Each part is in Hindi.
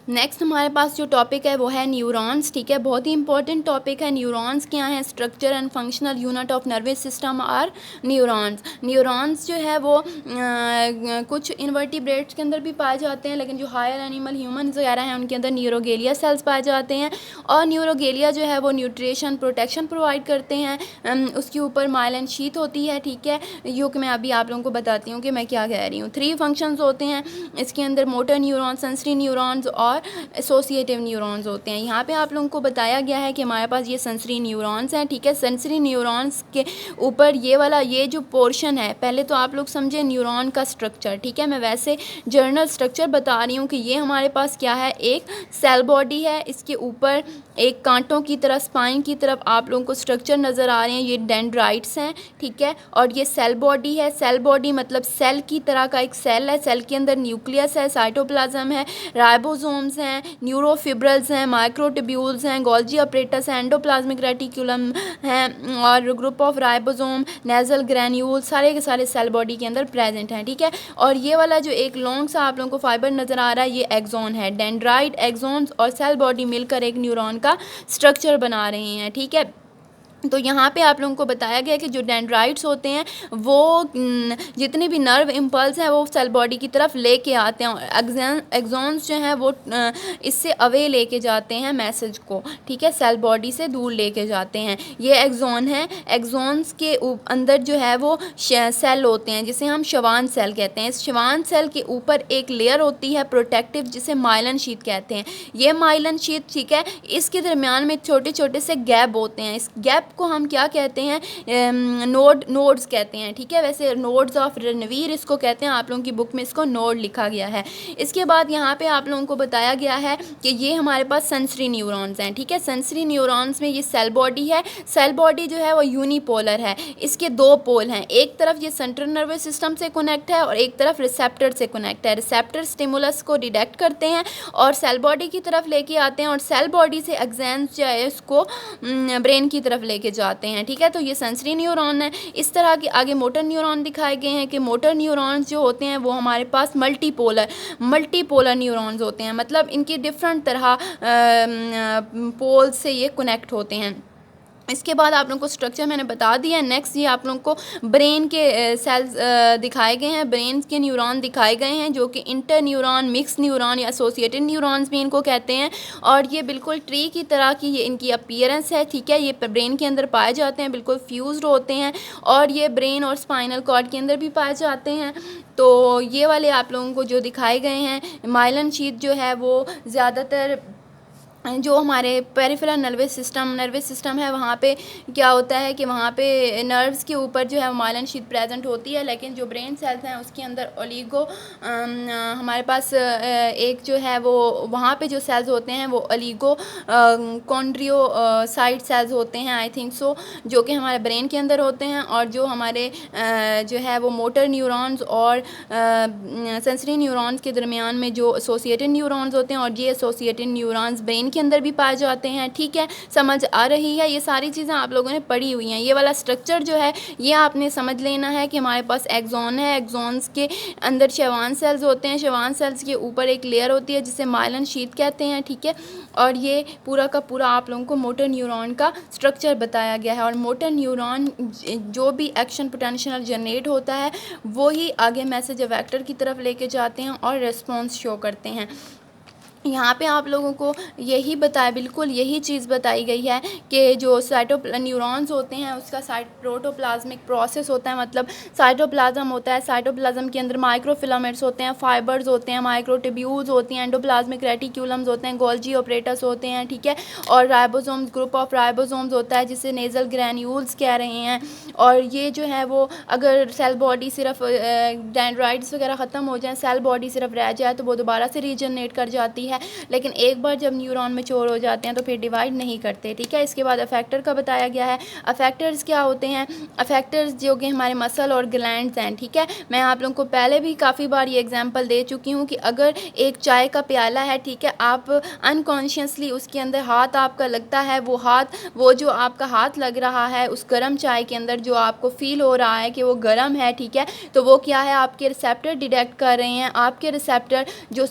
नेक्स्ट हमारे पास जो टॉपिक है वो है न्यूरॉन्स, ठीक है। बहुत ही इंपॉर्टेंट टॉपिक है। न्यूरॉन्स क्या है? Structure and functional unit of nervous system are neurons. Neurons जो है वो कुछ इन्वर्टिब्रेट्स के अंदर भी पाए जाते हैं, लेकिन जो हायर एनिमल ह्यूमंस वगैरह हैं उनके अंदर न्यूरोगेलिया सेल्स पाए जाते हैं। और न्यूरोगेलिया जो है वो न्यूट्रिशन प्रोटेक्शन प्रोवाइड करते हैं। उसके ऊपर माइलिन शीथ होती है, ठीक है। यो कि मैं अभी आप लोगों को बताती हूँ कि मैं क्या कह रही हूँ। 3 फंक्शंस होते हैं इसके अंदर, मोटर न्यूरॉन्स, सेंसरी न्यूरॉन्स और एसोसिएटिव न्यूरॉन्स होते हैं। यहाँ पे आप लोगों को बताया गया है कि हमारे पास ये सेंसरी न्यूरॉन्स हैं, ठीक है। सेंसरी न्यूरॉन्स के ऊपर ये वाला ये जो पोर्शन है, पहले तो आप लोग समझे न्यूरॉन का स्ट्रक्चर, ठीक है। मैं वैसे जर्नल स्ट्रक्चर बता रही हूँ कि ये हमारे पास क्या है, एक सेल बॉडी है। इसके ऊपर एक कांटों की तरह, स्पाइन की तरफ आप लोगों को स्ट्रक्चर नज़र आ रहे हैं, ये डेंड्राइट्स हैं, ठीक है। और ये सेल बॉडी है। सेल बॉडी मतलब सेल की तरह का एक सेल है। सेल के अंदर न्यूक्लियस है, साइटोप्लाज्म है, राइबोसोम्स हैं, न्यूरोफिब्रल्स हैं, माइक्रोट्यूब्यूल्स हैं, गोल्जी अपरेटस है, एंडोप्लाज्मिक रेटिकुलम हैं और group of ribosome, nasal granule, सारे के सारे सेल बॉडी के अंदर प्रेजेंट हैं, ठीक है। और ये वाला जो एक लॉन्ग सा आप लोगों को फाइबर नज़र आ रहा है, ये एक्सोन है। डेंड्राइट, एक्सोन्स और सेल बॉडी मिलकर एक न्यूरॉन का स्ट्रक्चर बना रहे हैं, ठीक है। तो यहाँ पे आप लोगों को बताया गया कि जो डेंड्राइट्स होते हैं वो जितने भी नर्व इम्पल्स हैं वो सेल बॉडी की तरफ लेके आते हैं, और एक्सॉन्स जो हैं वो इससे अवे लेके जाते हैं मैसेज को, ठीक है, सेल बॉडी से दूर लेके जाते हैं। ये एक्सॉन है। एक्सॉन्स के अंदर जो है वो सेल होते हैं जिसे हम शवान सेल कहते हैं। इस शवान सेल के ऊपर एक लेयर होती है प्रोटेक्टिव, जिसे माइलिन शीथ कहते हैं। ये माइलिन शीथ, ठीक है, इसके दरमियान में छोटे छोटे से गैप होते हैं। इस गैप को हम क्या कहते हैं? नोड्स कहते हैं, ठीक है। वैसे नोड्स ऑफ रणवीर इसको कहते हैं, आप लोगों की बुक में इसको नोड लिखा गया है। इसके बाद यहाँ पे आप लोगों को बताया गया है कि ये हमारे पास सेंसरी न्यूरॉन्स हैं, ठीक है। सेंसरी न्यूरॉन्स में ये सेल बॉडी है। सेल बॉडी जो है वो यूनिपोलर है। इसके 2 पोल हैं, एक तरफ ये सेंट्रल नर्वस सिस्टम से कनेक्ट है और एक तरफ रिसेप्टर से कनेक्ट है। रिसेप्टर स्टिमुलस को डिटेक्ट करते हैं और सेल बॉडी की तरफ लेके आते हैं, और सेल बॉडी से एक्सेंस जो है उसको ब्रेन की तरफ लेके जाते हैं, ठीक है। तो ये सेंसरी न्यूरॉन है। इस तरह के आगे मोटर न्यूरॉन दिखाए गए हैं कि मोटर न्यूरॉन्स जो होते हैं वो हमारे पास मल्टीपोलर न्यूरॉन्स होते हैं, मतलब इनकी डिफरेंट तरह पोल से ये कनेक्ट होते हैं। इसके बाद आप लोगों को स्ट्रक्चर मैंने बता दिया है। नेक्स्ट ये आप लोगों को ब्रेन के सेल्स दिखाए गए हैं, ब्रेन के न्यूरॉन दिखाए गए हैं, जो कि इंटर न्यूरॉन, मिक्स न्यूरॉन या एसोसिएटेड न्यूरॉन्स भी इनको कहते हैं। और ये बिल्कुल ट्री की तरह की ये इनकी अपीयरेंस है, ठीक है। ये ब्रेन के अंदर पाए जाते हैं, बिल्कुल फ्यूज्ड होते हैं, और ये ब्रेन और स्पाइनल कॉर्ड के अंदर भी पाए जाते हैं। तो ये वाले आप लोगों को जो दिखाए गए हैं, माइलिन शीथ जो है वो ज़्यादातर जो हमारे पेरिफेरल नर्वस सिस्टम है, वहाँ पे क्या होता है कि वहाँ पे नर्व्स के ऊपर जो है माइलिन शीथ प्रेजेंट होती है। लेकिन जो ब्रेन सेल्स हैं उसके अंदर ओलिगो हमारे पास एक जो है वो वहाँ पे जो सेल्स होते हैं वो ओलिगो कॉन्ड्रियोसाइट सेल्स होते हैं, आई थिंक सो, जो कि हमारे ब्रेन के अंदर होते हैं। और जो हमारे जो है वो मोटर न्यूरॉन्स और सेंसरी न्यूरॉन्स के दरमियान में जो एसोसिएटेड न्यूरॉन्स होते हैं, और ये एसोसिएटेड न्यूरॉन्स ब्रेन के अंदर भी पाए जाते हैं, ठीक है। समझ आ रही है? ये सारी चीज़ें आप लोगों ने पढ़ी हुई हैं। ये वाला स्ट्रक्चर जो है ये आपने समझ लेना है कि हमारे पास एक्सॉन है, एक्सॉन्स के अंदर शवान सेल्स होते हैं, शवान सेल्स के ऊपर एक लेयर होती है जिसे माइलिन शीथ कहते हैं, ठीक है। और ये पूरा का पूरा आप लोगों को मोटर न्यूरॉन का स्ट्रक्चर बताया गया है। और मोटर न्यूरॉन जो भी एक्शन पोटेंशियल जनरेट होता है वो ही आगे मैसेज वेक्टर की तरफ लेके जाते हैं और रिस्पॉन्स शो करते हैं। यहाँ पे आप लोगों को यही बताया, बिल्कुल यही चीज़ बताई गई है कि जो न्यूरॉन्स होते हैं उसका प्रोटोप्लाज्मिक प्रोसेस होता है, मतलब साइटोप्लाज्म होता है। साइटोप्लाज्म के अंदर माइक्रोफिलामेंट्स होते हैं, फाइबर्स होते हैं, माइक्रोट्यूब्यूल्स होती हैं, एंडोप्लाज्मिक रेटिक्यूलम्स होते हैं, गोल्जी ऑपरेटस होते हैं, ठीक है। और राइबोसोम्स, ग्रुप ऑफ राइबोसोम्स होता है जिसे नेजल ग्रैन्यूल्स कह रहे हैं। और ये जो है वो अगर सेल बॉडी सिर्फ डेंड्राइट्स वगैरह ख़त्म हो जाए, सेल बॉडी सिर्फ रह जाए, तो वो दोबारा से रीजनरेट कर जाती है। लेकिन एक बार जब न्यूरॉन मैच्योर हो जाते हैं तो फिर डिवाइड नहीं करते, ठीक है। इसके बाद अफेक्टर का बताया गया है। अफेक्टर्स क्या होते हैं? अफेक्टर्स जो कि हमारे मसल और ग्लैंड्स हैं, ठीक है। मैं आप लोगों को पहले भी काफ़ी बार ये एग्जांपल दे चुकी हूँ कि अगर एक चाय का प्याला है, ठीक है, आप अनकॉन्शियसली उसके अंदर हाथ आपका लगता है, वो जो आपका हाथ लग रहा है उस गर्म चाय के अंदर जो आपको फील हो रहा है कि वो गर्म है, ठीक है, तो वो क्या है? आपके रिसेप्टर डिटेक्ट कर रहे हैं। आपके रिसेप्टर जो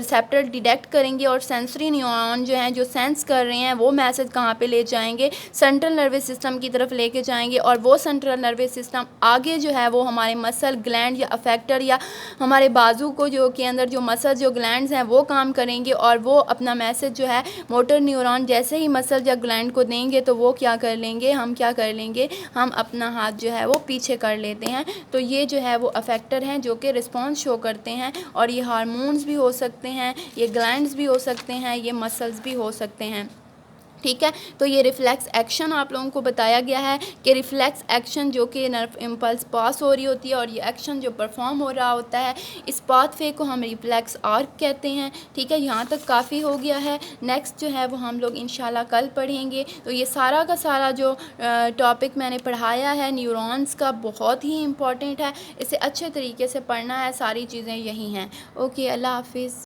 रिसेप्टर डिटेक्ट करेंगे और सेंसरी न्यूरॉन जो हैं जो सेंस कर रहे हैं वो मैसेज कहाँ पे ले जाएंगे, सेंट्रल नर्वस सिस्टम की तरफ लेके जाएंगे और वो सेंट्रल नर्वस सिस्टम आगे जो है वो हमारे मसल ग्लैंड या अफेक्टर या हमारे बाजू को जो के अंदर जो मसल जो ग्लैंड्स हैं वो काम करेंगे और वो अपना मैसेज जो है मोटर न्यूरॉन जैसे ही मसल या ग्लैंड को देंगे तो वो क्या कर लेंगे, हम अपना हाथ जो है वो पीछे कर लेते हैं। तो ये जो है वो अफेक्टर हैं जो कि रिस्पॉन्स शो करते हैं और ये हार्मोन्स भी हो सकते हैं, ये ग्लैंड्स भी हो सकते हैं, ये मसल्स भी हो सकते हैं। ठीक है, तो ये रिफ्लेक्स एक्शन आप लोगों को बताया गया है कि रिफ्लेक्स एक्शन जो कि नर्व इम्पल्स पास हो रही होती है और ये एक्शन जो परफॉर्म हो रहा होता है इस पाथवे को हम रिफ्लेक्स आर्क कहते हैं। ठीक है, यहाँ तक काफ़ी हो गया है। नेक्स्ट जो है वो हम लोग इंशाल्लाह कल पढ़ेंगे। तो ये सारा का सारा जो टॉपिक मैंने पढ़ाया है न्यूरॉन्स का बहुत ही इम्पॉर्टेंट है, इसे अच्छे तरीके से पढ़ना है, सारी चीज़ें यही हैं। ओके, अल्लाह हाफिज़।